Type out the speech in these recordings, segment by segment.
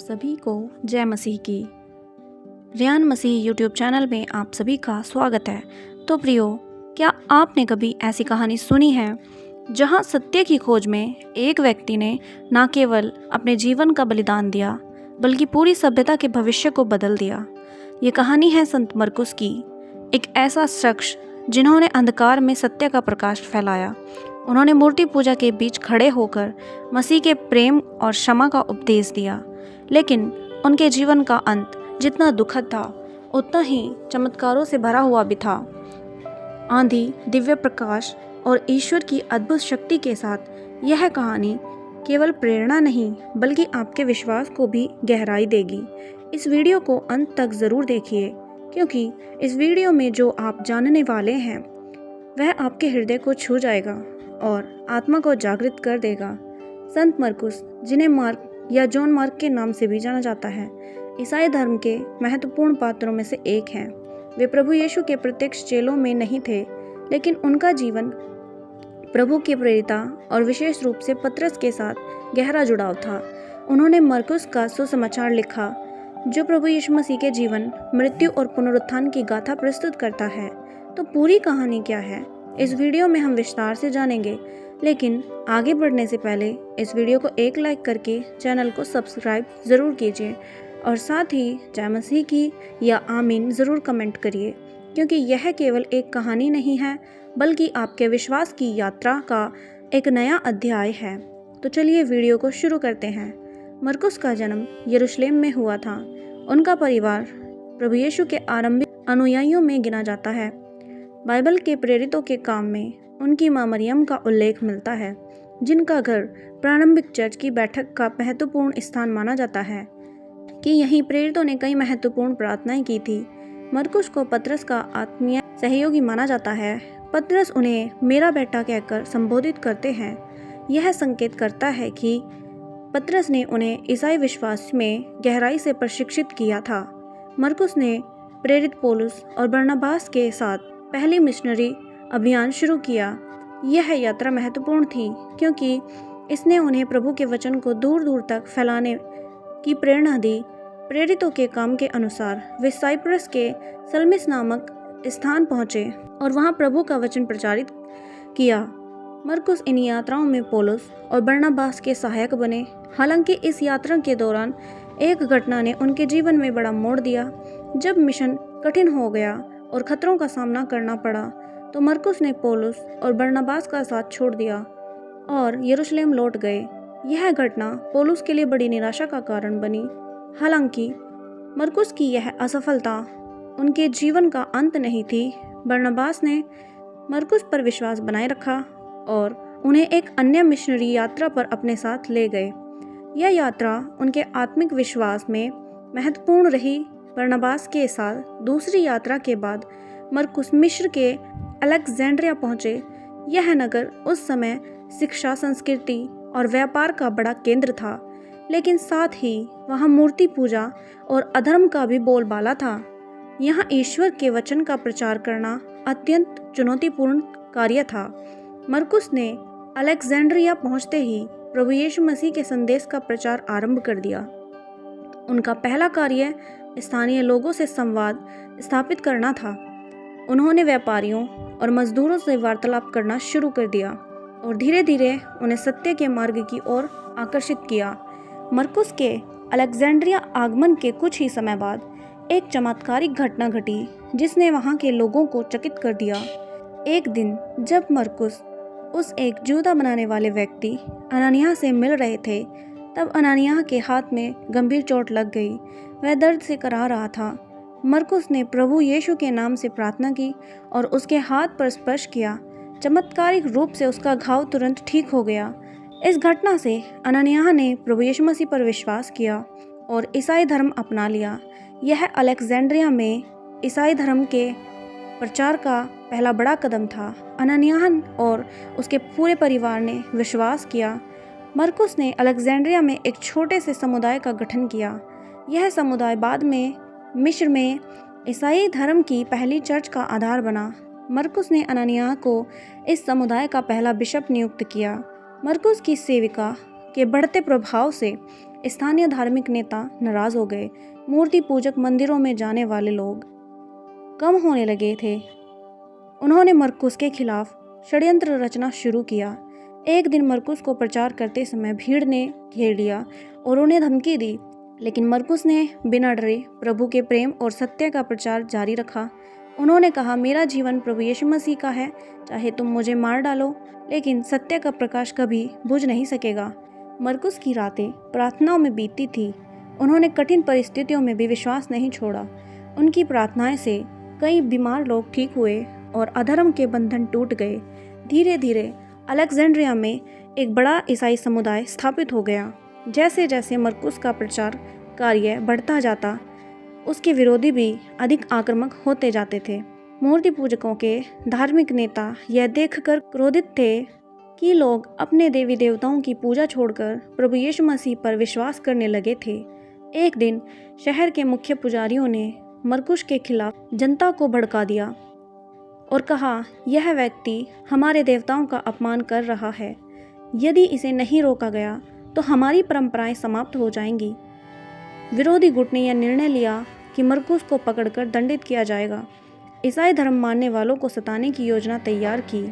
सभी को जय मसीह की। रियान मसीह यूट्यूब चैनल में आप सभी का स्वागत है। तो प्रियो, क्या आपने कभी ऐसी कहानी सुनी है जहां सत्य की खोज में एक व्यक्ति ने न केवल अपने जीवन का बलिदान दिया बल्कि पूरी सभ्यता के भविष्य को बदल दिया। ये कहानी है संत मरकुस की, एक ऐसा शख्स जिन्होंने अंधकार में सत्य का प्रकाश फैलाया। उन्होंने मूर्ति पूजा के बीच खड़े होकर मसीह के प्रेम और क्षमा का उपदेश दिया, लेकिन उनके जीवन का अंत जितना दुखद था उतना ही चमत्कारों से भरा हुआ भी था। आंधी, दिव्य प्रकाश और ईश्वर की अद्भुत शक्ति के साथ यह कहानी केवल प्रेरणा नहीं बल्कि आपके विश्वास को भी गहराई देगी। इस वीडियो को अंत तक ज़रूर देखिए, क्योंकि इस वीडियो में जो आप जानने वाले हैं वह आपके हृदय को छू जाएगा और आत्मा को जागृत कर देगा। संत मरकुस, जिन्हें मार्क या जॉन मार्क के नाम से भी जाना जाता है, ईसाई धर्म के महत्वपूर्ण पात्रों में से एक हैं। वे प्रभु यीशु के प्रत्यक्ष चेलों में नहीं थे, लेकिन उनका जीवन प्रभु की प्रेरिता और विशेष रूप से पतरस के साथ गहरा जुड़ाव था। उन्होंने मरकुस का सुसमाचार लिखा, जो प्रभु यीशु मसीह के जीवन, मृत्यु और पुनरुत्थान की गाथा प्रस्तुत करता है। तो पूरी कहानी क्या है, इस वीडियो में हम विस्तार से जानेंगे। लेकिन आगे बढ़ने से पहले इस वीडियो को एक लाइक करके चैनल को सब्सक्राइब ज़रूर कीजिए और साथ ही जय मसीह की या आमीन ज़रूर कमेंट करिए, क्योंकि यह केवल एक कहानी नहीं है बल्कि आपके विश्वास की यात्रा का एक नया अध्याय है। तो चलिए वीडियो को शुरू करते हैं। मरकुस का जन्म यरूशलेम में हुआ था। उनका परिवार प्रभु यीशु के आरंभिक अनुयायियों में गिना जाता है। बाइबल के प्रेरितों के काम में उनकी मां मरियम का उल्लेख मिलता है, जिनका घर प्रारंभिक चर्च की बैठक का महत्वपूर्ण स्थान माना जाता है कि यहीं प्रेरितों ने कई महत्वपूर्ण प्रार्थनाएं की थी। मरकुस को पतरस का आत्मीय सहयोगी माना जाता है। पतरस उन्हें मेरा बेटा कहकर संबोधित करते हैं। यह संकेत करता है कि पतरस ने उन्हें ईसाई विश्वास में गहराई से प्रशिक्षित किया था। मरकुस ने प्रेरित पौलुस और बरनबास के साथ पहली मिशनरी अभियान शुरू किया। यह यात्रा महत्वपूर्ण थी क्योंकि इसने उन्हें प्रभु के वचन को दूर दूर तक फैलाने की प्रेरणा दी। प्रेरितों के काम के अनुसार वे साइप्रस के सलमिस नामक स्थान पहुंचे और वहां प्रभु का वचन प्रचारित किया। मरकुस इन यात्राओं में पौलुस और बरनबास के सहायक बने। हालांकि इस यात्रा के दौरान एक घटना ने उनके जीवन में बड़ा मोड़ दिया। जब मिशन कठिन हो गया और खतरों का सामना करना पड़ा, तो मरकुस ने पौलुस और बरनबास का साथ छोड़ दिया और यरूशलेम लौट गए। यह घटना पौलुस के लिए बड़ी निराशा का कारण बनी। हालांकि मरकुस की यह असफलता उनके जीवन का अंत नहीं थी। बरनबास ने मरकुस पर विश्वास बनाए रखा और उन्हें एक अन्य मिशनरी यात्रा पर अपने साथ ले गए। यह यात्रा उनके आत्मिक विश्वास में महत्वपूर्ण रही। बरनबास के साथ दूसरी यात्रा के बाद मरकुस मिस्र के अलेक्जेंड्रिया पहुंचे। यह नगर उस समय शिक्षा, संस्कृति और व्यापार का बड़ा केंद्र था, लेकिन साथ ही वहां मूर्ति पूजा और अधर्म का भी बोलबाला था। यहां ईश्वर के वचन का प्रचार करना अत्यंत चुनौतीपूर्ण कार्य था। मरकुस ने अलेक्जेंड्रिया पहुंचते ही प्रभु यीशु मसीह के संदेश का प्रचार आरंभ कर दिया। उनका पहला कार्य स्थानीय लोगों से संवाद स्थापित करना था। उन्होंने व्यापारियों और मजदूरों से वार्तालाप करना शुरू कर दिया और धीरे धीरे उन्हें सत्य के मार्ग की ओर आकर्षित किया। मरकुस के अलेक्जेंड्रिया आगमन के कुछ ही समय बाद एक चमत्कारिक घटना घटी जिसने वहां के लोगों को चकित कर दिया। एक दिन जब मरकुस उस एक जूता बनाने वाले व्यक्ति अननियाह से मिल रहे थे, तब अननियाह के हाथ में गंभीर चोट लग गई। वह दर्द से कराह रहा था। मरकुस ने प्रभु यीशु के नाम से प्रार्थना की और उसके हाथ पर स्पर्श किया। चमत्कारिक रूप से उसका घाव तुरंत ठीक हो गया। इस घटना से अननियाह ने प्रभु यीशु मसीह पर विश्वास किया और ईसाई धर्म अपना लिया। यह अलेक्जेंड्रिया में ईसाई धर्म के प्रचार का पहला बड़ा कदम था। अननियाह और उसके पूरे परिवार ने विश्वास किया। मरकुस ने अलेक्जेंड्रिया में एक छोटे से समुदाय का गठन किया। यह समुदाय बाद में मिस्र में ईसाई धर्म की पहली चर्च का आधार बना। मरकुस ने अननियाह को इस समुदाय का पहला बिशप नियुक्त किया। मरकुस की सेविका के बढ़ते प्रभाव से स्थानीय धार्मिक नेता नाराज हो गए। मूर्ति पूजक मंदिरों में जाने वाले लोग कम होने लगे थे। उन्होंने मरकुस के खिलाफ षड्यंत्र रचना शुरू किया। एक दिन मरकुस को प्रचार करते समय भीड़ ने घेर लिया और उन्हें धमकी दी, लेकिन मरकुस ने बिना डरे प्रभु के प्रेम और सत्य का प्रचार जारी रखा। उन्होंने कहा, मेरा जीवन प्रभु यीशु मसीह का है, चाहे तुम मुझे मार डालो, लेकिन सत्य का प्रकाश कभी बुझ नहीं सकेगा। मरकुस की रातें प्रार्थनाओं में बीतती थी। उन्होंने कठिन परिस्थितियों में भी विश्वास नहीं छोड़ा। उनकी प्रार्थनाएं से कई बीमार लोग ठीक हुए और अधर्म के बंधन टूट गए। धीरे धीरे अलेक्जेंड्रिया में एक बड़ा ईसाई समुदाय स्थापित हो गया। जैसे जैसे मरकुस का प्रचार कार्य बढ़ता जाता, उसके विरोधी भी अधिक आक्रामक होते जाते थे। मूर्ति पूजकों के धार्मिक नेता यह देखकर क्रोधित थे कि लोग अपने देवी देवताओं की पूजा छोड़कर प्रभु यीशु मसीह पर विश्वास करने लगे थे। एक दिन शहर के मुख्य पुजारियों ने मरकुस के खिलाफ जनता को भड़का दिया और कहा, यह व्यक्ति हमारे देवताओं का अपमान कर रहा है। यदि इसे नहीं रोका गया तो हमारी परंपराएं समाप्त हो जाएंगी। विरोधी गुट ने यह निर्णय लिया कि मरकुस को पकड़कर दंडित किया जाएगा। ईसाई धर्म मानने वालों को सताने की योजना तैयार की।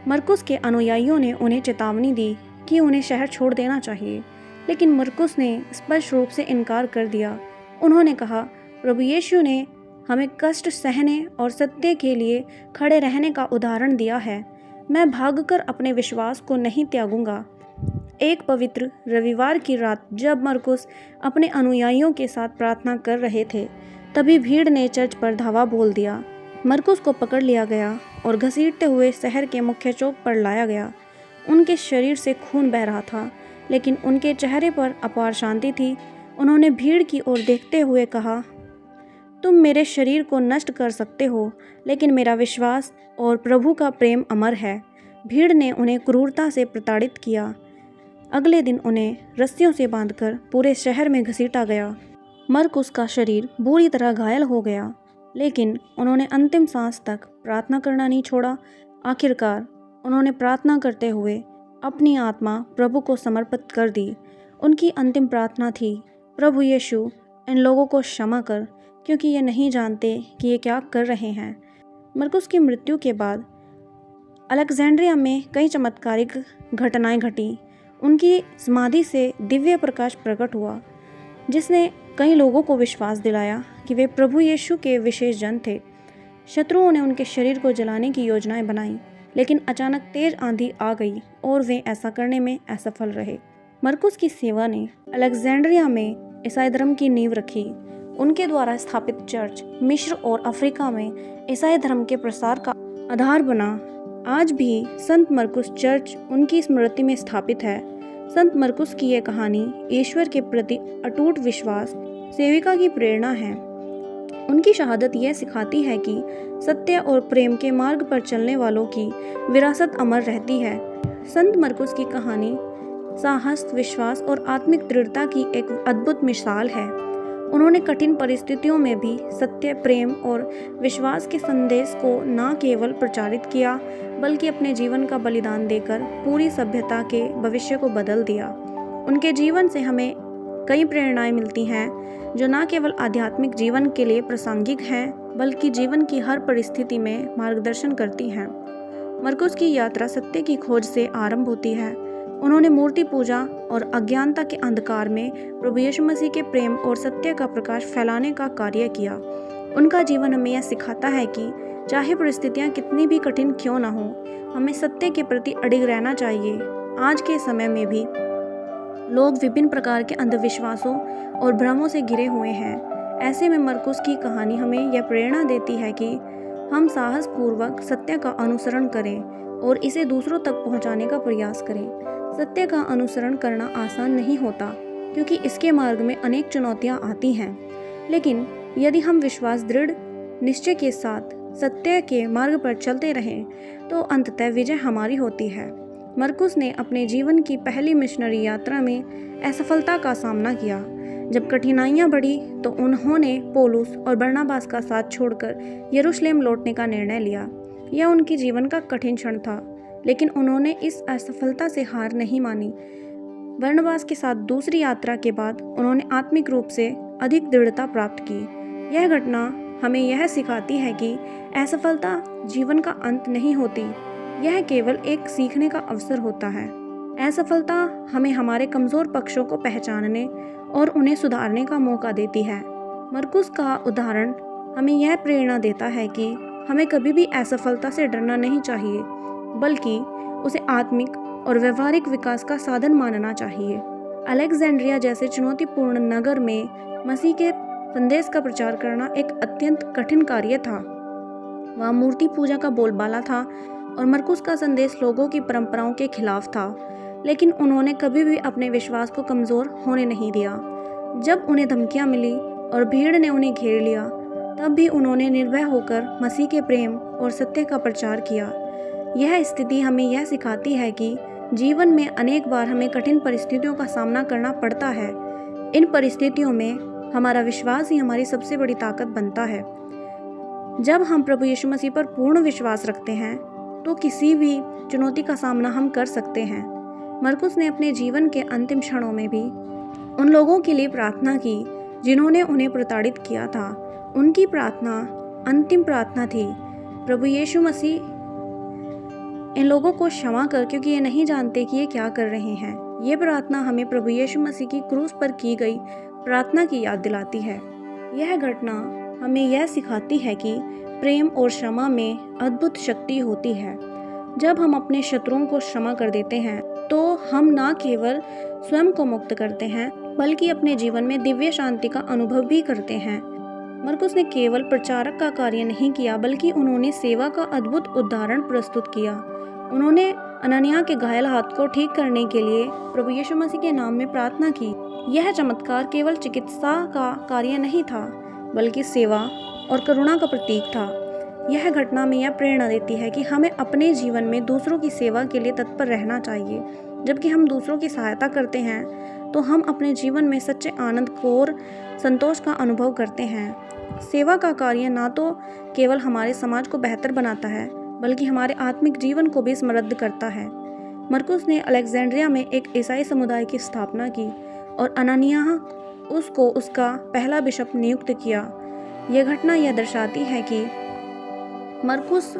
मरकुस के अनुयायियों ने उन्हें चेतावनी दी कि उन्हें शहर छोड़ देना चाहिए, लेकिन मरकुस ने स्पष्ट रूप से इनकार कर दिया। उन्होंने कहा, प्रभु यीशु ने हमें कष्ट सहने और सत्य के लिए खड़े रहने का उदाहरण दिया है। मैं भागकर अपने विश्वास को नहीं त्यागूंगा। एक पवित्र रविवार की रात जब मरकुस अपने अनुयायियों के साथ प्रार्थना कर रहे थे, तभी भीड़ ने चर्च पर धावा बोल दिया। मरकुस को पकड़ लिया गया और घसीटते हुए शहर के मुख्य चौक पर लाया गया। उनके शरीर से खून बह रहा था, लेकिन उनके चेहरे पर अपार शांति थी। उन्होंने भीड़ की ओर देखते हुए कहा, तुम मेरे शरीर को नष्ट कर सकते हो, लेकिन मेरा विश्वास और प्रभु का प्रेम अमर है। भीड़ ने उन्हें क्रूरता से प्रताड़ित किया। अगले दिन उन्हें रस्सियों से बांधकर पूरे शहर में घसीटा गया। मरकुस का शरीर बुरी तरह घायल हो गया, लेकिन उन्होंने अंतिम सांस तक प्रार्थना करना नहीं छोड़ा। आखिरकार उन्होंने प्रार्थना करते हुए अपनी आत्मा प्रभु को समर्पित कर दी। उनकी अंतिम प्रार्थना थी, प्रभु यीशु, इन लोगों को क्षमा कर, क्योंकि ये नहीं जानते कि ये क्या कर रहे हैं। मरकुस की मृत्यु के बाद अलेक्जेंड्रिया में कई चमत्कारिक घटनाएं घटी। उनकी समाधि से दिव्य प्रकाश प्रकट हुआ, जिसने कई लोगों को विश्वास दिलाया कि वे प्रभु यीशु के विशेष जन थे। शत्रुओं ने उनके शरीर को जलाने की योजनाएं बनाई, लेकिन अचानक तेज आंधी आ गई और वे ऐसा करने में असफल रहे। मरकुस की सेवा ने अलेक्जेंड्रिया में ईसाई धर्म की नींव रखी। उनके द्वारा स्थापित चर्च मिस्र और अफ्रीका में ईसाई धर्म के प्रसार का आधार बना। आज भी संत मरकुस चर्च उनकी स्मृति में स्थापित है। संत मरकुस की यह कहानी ईश्वर के प्रति अटूट विश्वास, सेविका की प्रेरणा है। उनकी शहादत यह सिखाती है कि सत्य और प्रेम के मार्ग पर चलने वालों की विरासत अमर रहती है। संत मरकुस की कहानी साहस, विश्वास और आत्मिक दृढ़ता की एक अद्भुत मिसाल है। उन्होंने कठिन परिस्थितियों में भी सत्य, प्रेम और विश्वास के संदेश को न केवल प्रचारित किया, बल्कि अपने जीवन का बलिदान देकर पूरी सभ्यता के भविष्य को बदल दिया। उनके जीवन से हमें कई प्रेरणाएं मिलती हैं, जो न केवल आध्यात्मिक जीवन के लिए प्रासंगिक हैं, बल्कि जीवन की हर परिस्थिति में मार्गदर्शन करती हैं। मरकुस की यात्रा सत्य की खोज से आरंभ होती है। उन्होंने मूर्ति पूजा और अज्ञानता के अंधकार में प्रभु यीशु मसीह के प्रेम और सत्य का प्रकाश फैलाने का कार्य किया। उनका जीवन हमें यह सिखाता है कि चाहे परिस्थितियां कितनी भी कठिन क्यों ना हो, हमें सत्य के प्रति अडिग रहना चाहिए। आज के समय में भी लोग विभिन्न प्रकार के अंधविश्वासों और भ्रमों से घिरे हुए हैं। ऐसे में मरकुस की कहानी हमें यह प्रेरणा देती है कि हम साहसपूर्वक सत्य का अनुसरण करें और इसे दूसरों तक पहुंचाने का प्रयास करें। सत्य का अनुसरण करना आसान नहीं होता, क्योंकि इसके मार्ग में अनेक चुनौतियां आती हैं, लेकिन यदि हम विश्वास, दृढ़ निश्चय के साथ सत्य के मार्ग पर चलते रहें, तो अंततः विजय हमारी होती है। मरकुस ने अपने जीवन की पहली मिशनरी यात्रा में असफलता का सामना किया। जब कठिनाइयां बढ़ी तो उन्होंने पौलुस और बरनबास का साथ छोड़कर यरूशलेम लौटने का निर्णय लिया। यह उनके जीवन का कठिन क्षण था, लेकिन उन्होंने इस असफलता से हार नहीं मानी। बरनबास के साथ दूसरी यात्रा के बाद उन्होंने आत्मिक रूप से अधिक दृढ़ता प्राप्त की। यह घटना हमें यह सिखाती है कि असफलता जीवन का अंत नहीं होती, यह केवल एक सीखने का अवसर होता है। असफलता हमें हमारे कमज़ोर पक्षों को पहचानने और उन्हें सुधारने का मौका देती है। मरकुस का उदाहरण हमें यह प्रेरणा देता है कि हमें कभी भी असफलता से डरना नहीं चाहिए, बल्कि उसे आत्मिक और व्यवहारिक विकास का साधन मानना चाहिए। अलेक्जेंड्रिया जैसे चुनौतीपूर्ण नगर में मसीह के संदेश का प्रचार करना एक अत्यंत कठिन कार्य था। वहाँ मूर्ति पूजा का बोलबाला था और मरकुस का संदेश लोगों की परंपराओं के खिलाफ था, लेकिन उन्होंने कभी भी अपने विश्वास को कमज़ोर होने नहीं दिया। जब उन्हें धमकियाँ मिली और भीड़ ने उन्हें घेर लिया, तब भी उन्होंने निर्भय होकर मसीह के प्रेम और सत्य का प्रचार किया। यह स्थिति हमें यह सिखाती है कि जीवन में अनेक बार हमें कठिन परिस्थितियों का सामना करना पड़ता है। इन परिस्थितियों में हमारा विश्वास ही हमारी सबसे बड़ी ताकत बनता है। जब हम प्रभु यीशु मसीह पर पूर्ण विश्वास रखते हैं तो किसी भी चुनौती का सामना हम कर सकते हैं। मरकुस ने अपने जीवन के अंतिम क्षणों में भी उन लोगों के लिए प्रार्थना की जिन्होंने उन्हें प्रताड़ित किया था। उनकी प्रार्थना अंतिम प्रार्थना थी, प्रभु यीशु मसीह इन लोगों को क्षमा कर, क्योंकि ये नहीं जानते कि ये क्या कर रहे हैं। ये प्रार्थना हमें प्रभु यीशु मसीह की क्रूस पर की गई प्रार्थना की याद दिलाती है। यह घटना हमें यह सिखाती है कि प्रेम और क्षमा में अद्भुत शक्ति होती है। जब हम अपने शत्रुओं को क्षमा कर देते हैं तो हम न केवल स्वयं को मुक्त करते हैं, बल्कि अपने जीवन में दिव्य शांति का अनुभव भी करते हैं। मरकुस ने केवल प्रचारक का कार्य नहीं किया, बल्कि उन्होंने सेवा का अद्भुत उदाहरण प्रस्तुत किया। उन्होंने अननिया के घायल हाथ को ठीक करने के लिए प्रभु यीशु मसीह के नाम में प्रार्थना की। यह चमत्कार केवल चिकित्सा का कार्य नहीं था, बल्कि सेवा और करुणा का प्रतीक था। यह घटना में यह प्रेरणा देती है कि हमें अपने जीवन में दूसरों की सेवा के लिए तत्पर रहना चाहिए। जबकि हम दूसरों की सहायता करते हैं तो हम अपने जीवन में सच्चे आनंद और संतोष का अनुभव करते हैं। सेवा का कार्य ना तो केवल हमारे समाज को बेहतर बनाता है, बल्कि हमारे आत्मिक जीवन को भी समृद्ध करता है। मरकुस ने अलेक्जेंड्रिया में एक ईसाई समुदाय की स्थापना की और अननिया उसको उसका पहला बिशप नियुक्त किया। यह घटना यह दर्शाती है कि मरकुस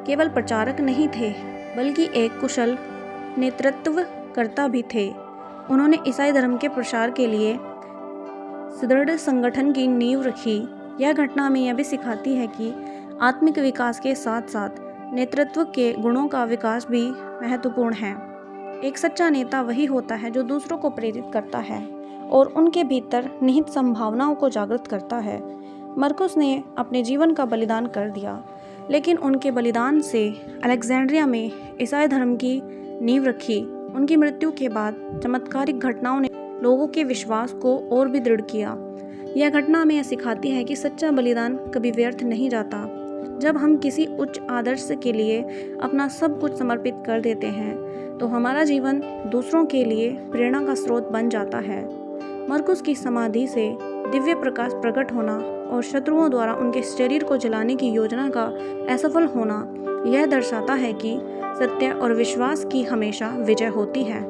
केवल प्रचारक नहीं थे, बल्कि एक कुशल नेतृत्वकर्ता भी थे। उन्होंने ईसाई धर्म के प्रसार के लिए सुदृढ़ संगठन की नींव रखी। यह घटना हमें यह भी सिखाती है कि आत्मिक विकास के साथ साथ नेतृत्व के गुणों का विकास भी महत्वपूर्ण है। एक सच्चा नेता वही होता है जो दूसरों को प्रेरित करता है और उनके भीतर निहित संभावनाओं को जागृत करता है। मरकुस ने अपने जीवन का बलिदान कर दिया, लेकिन उनके बलिदान से अलेक्जेंड्रिया में ईसाई धर्म की नींव रखी। उनकी मृत्यु के बाद चमत्कारिक घटनाओं ने लोगों के विश्वास को और भी दृढ़ किया। यह घटना हमें यह सिखाती है कि सच्चा बलिदान कभी व्यर्थ नहीं जाता। जब हम किसी उच्च आदर्श के लिए अपना सब कुछ समर्पित कर देते हैं तो हमारा जीवन दूसरों के लिए प्रेरणा का स्रोत बन जाता है। मरकुस की समाधि से दिव्य प्रकाश प्रकट होना और शत्रुओं द्वारा उनके शरीर को जलाने की योजना का असफल होना यह दर्शाता है कि सत्य और विश्वास की हमेशा विजय होती है।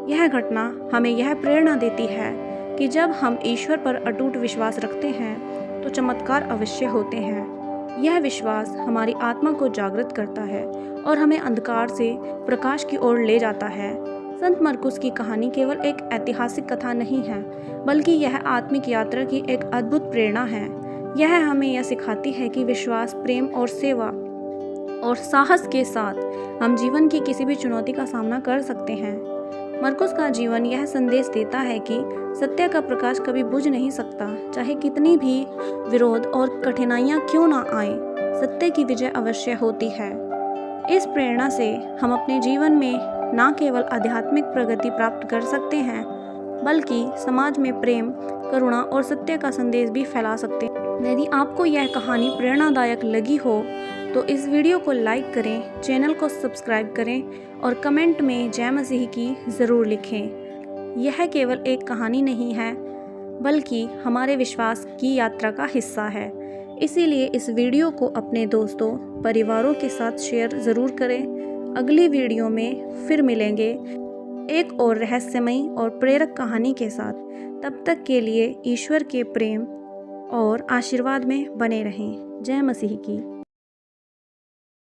यह घटना हमें यह प्रेरणा देती है कि जब हम ईश्वर पर अटूट विश्वास रखते हैं तो चमत्कार अवश्य होते हैं। यह विश्वास हमारी आत्मा को जागृत करता है और हमें अंधकार से प्रकाश की ओर ले जाता है। संत मरकुस की कहानी केवल एक ऐतिहासिक कथा नहीं है, बल्कि यह आत्मिक यात्रा की एक अद्भुत प्रेरणा है। यह हमें यह सिखाती है कि विश्वास, प्रेम और सेवा और साहस के साथ हम जीवन की किसी भी चुनौती का सामना कर सकते हैं। मरकुस का जीवन यह संदेश देता है कि सत्य का प्रकाश कभी बुझ नहीं सकता, चाहे कितनी भी विरोध और कठिनाइयाँ क्यों ना आए, सत्य की विजय अवश्य होती है। इस प्रेरणा से हम अपने जीवन में न केवल आध्यात्मिक प्रगति प्राप्त कर सकते हैं, बल्कि समाज में प्रेम, करुणा और सत्य का संदेश भी फैला सकते हैं। यदि आपको यह कहानी प्रेरणादायक लगी हो तो इस वीडियो को लाइक करें, चैनल को सब्सक्राइब करें और कमेंट में जय मसीह की ज़रूर लिखें। यह केवल एक कहानी नहीं है, बल्कि हमारे विश्वास की यात्रा का हिस्सा है। इसीलिए इस वीडियो को अपने दोस्तों, परिवारों के साथ शेयर ज़रूर करें। अगली वीडियो में फिर मिलेंगे एक और रहस्यमयी और प्रेरक कहानी के साथ। तब तक के लिए ईश्वर के प्रेम और आशीर्वाद में बने रहें। जय मसीह की।